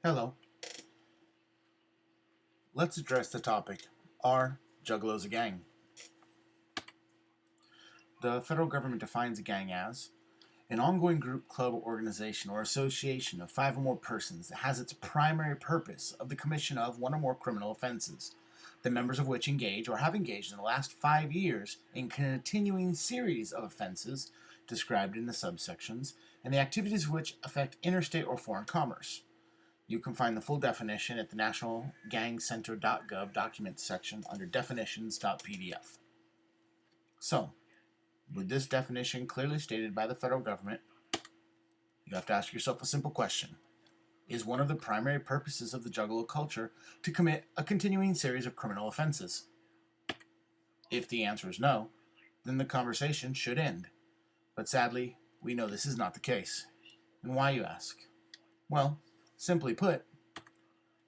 Hello. Let's address the topic, are juggalos a gang? The federal government defines a gang as an ongoing group, club, organization, or association of five or more persons that has its primary purpose of the commission of one or more criminal offenses, the members of which engage or have engaged in the last 5 years in continuing series of offenses described in the subsections, and the activities of which affect interstate or foreign commerce. You can find the full definition at the nationalgangcenter.gov documents section under definitions.pdf. So, with this definition clearly stated by the federal government, you have to ask yourself a simple question. Is one of the primary purposes of the juggalo culture to commit a continuing series of criminal offenses? If the answer is no, then the conversation should end. But sadly, we know this is not the case. And why, you ask? Well, simply put,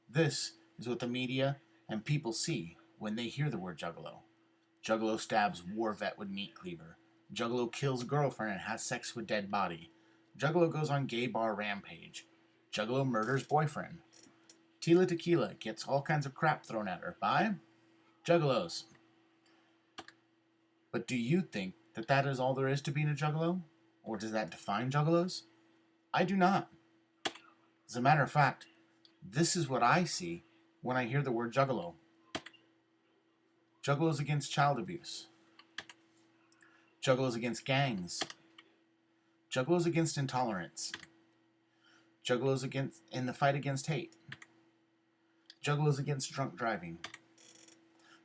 this is what the media and people see when they hear the word juggalo. Juggalo stabs war vet with meat cleaver. Juggalo kills girlfriend and has sex with dead body. Juggalo goes on gay bar rampage. Juggalo murders boyfriend. Tila Tequila gets all kinds of crap thrown at her by juggalos. But do you think that that is all there is to being a juggalo? Or does that define juggalos? I do not. As a matter of fact, this is what I see when I hear the word juggalo. Juggalos against child abuse. Juggalos against gangs. Juggalos against intolerance. Juggalos against in the fight against hate. Juggalos against drunk driving.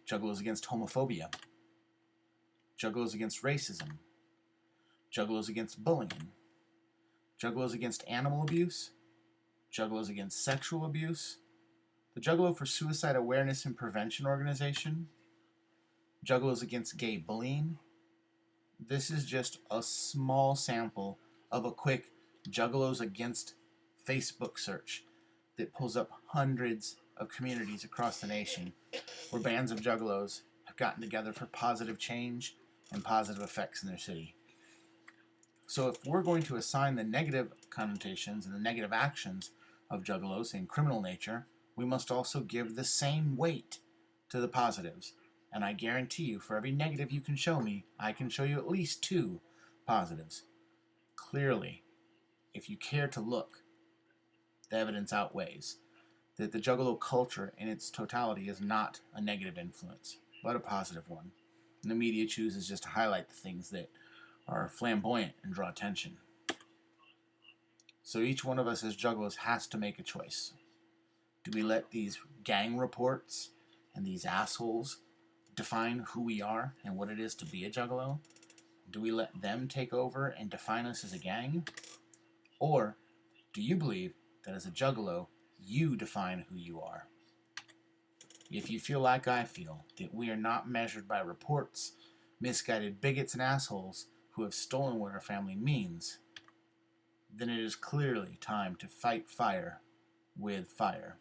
Juggalos against homophobia. Juggalos against racism. Juggalos against bullying. Juggalos against animal abuse. Juggalos against sexual abuse. The Juggalo for Suicide Awareness and Prevention Organization. Juggalos against gay bullying. This is just a small sample of a quick Juggalos Against Facebook search that pulls up hundreds of communities across the nation where bands of Juggalos have gotten together for positive change and positive effects in their city. So if we're going to assign the negative connotations and the negative actions of Juggalos in criminal nature, we must also give the same weight to the positives. And I guarantee you, for every negative you can show me, I can show you at least two positives. Clearly, if you care to look, the evidence outweighs that the Juggalo culture in its totality is not a negative influence, but a positive one. And the media chooses just to highlight the things that are flamboyant and draw attention. So each one of us as Juggalos has to make a choice. Do we let these gang reports and these assholes define who we are and what it is to be a Juggalo? Do we let them take over and define us as a gang? Or do you believe that as a Juggalo, you define who you are? If you feel like I feel, that we are not measured by reports, misguided bigots and assholes who have stolen what our family means, then it is clearly time to fight fire with fire.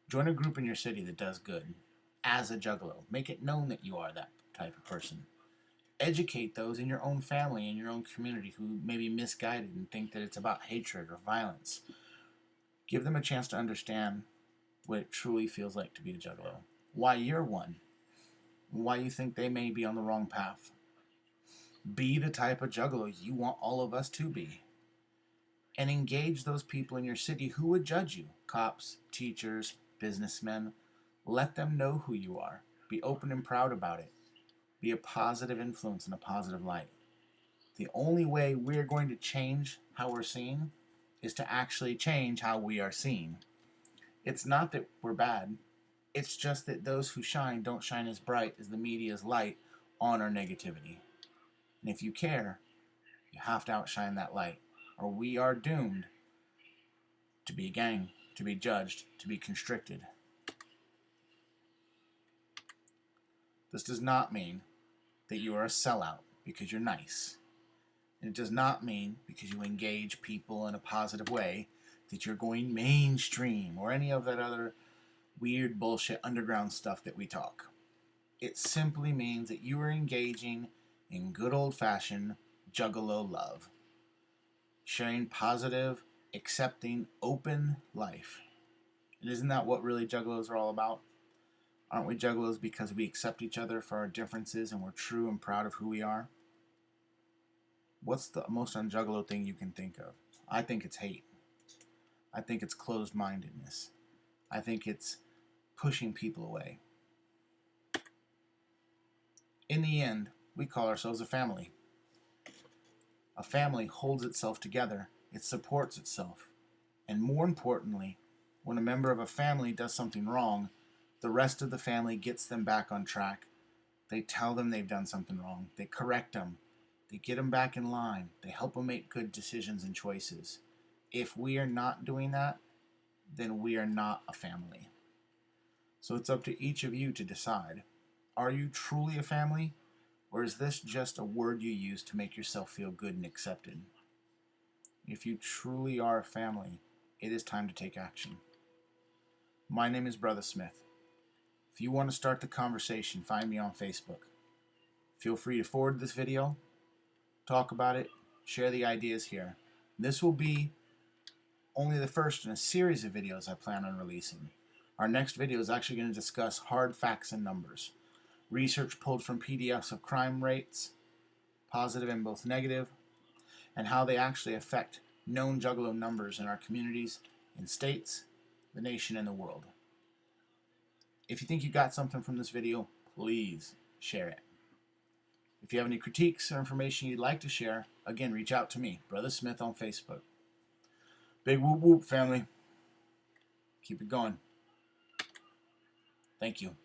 Join a group in your city that does good. As a Juggalo, make it known that you are that type of person. Educate those in your own family and your own community who may be misguided and think that it's about hatred or violence. Give them a chance to understand what it truly feels like to be a Juggalo. Why you're one. Why you think they may be on the wrong path. Be the type of Juggalo you want all of us to be. And engage those people in your city who would judge you. Cops, teachers, businessmen. Let them know who you are. Be open and proud about it. Be a positive influence and a positive light. The only way we're going to change how we're seen is to actually change how we are seen. It's not that we're bad. It's just that those who shine don't shine as bright as the media's light on our negativity. And if you care, you have to outshine that light, or we are doomed to be a gang, to be judged, to be constricted. This does not mean that you are a sellout because you're nice. And it does not mean because you engage people in a positive way that you're going mainstream or any of that other weird bullshit underground stuff that we talk. It simply means that you are engaging in good old-fashioned Juggalo love, sharing positive accepting, open life. And isn't that what really juggalos are all about? Aren't we juggalos because we accept each other for our differences and we're true and proud of who we are? What's the most unjuggalo thing you can think of? I think it's hate. I think it's closed-mindedness. I think it's pushing people away. In the end, we call ourselves a family. A family holds itself together. It supports itself. And more importantly, when a member of a family does something wrong, the rest of the family gets them back on track. They tell them they've done something wrong. They correct them. They get them back in line. They help them make good decisions and choices. If we are not doing that, then we are not a family. So it's up to each of you to decide. Are you truly a family? Or is this just a word you use to make yourself feel good and accepted? If you truly are a family, it is time to take action. My name is Brother Smith. If you want to start the conversation, find me on Facebook. Feel free to forward this video, talk about it, share the ideas here. This will be only the first in a series of videos I plan on releasing. Our next video is actually going to discuss hard facts and numbers. Research pulled from PDFs of crime rates, positive and both negative, and how they actually affect known juggalo numbers in our communities, in states, the nation, and the world. If you think you got something from this video, please share it. If you have any critiques or information you'd like to share, again, reach out to me, Brother Smith on Facebook. Big whoop whoop, family. Keep it going. Thank you.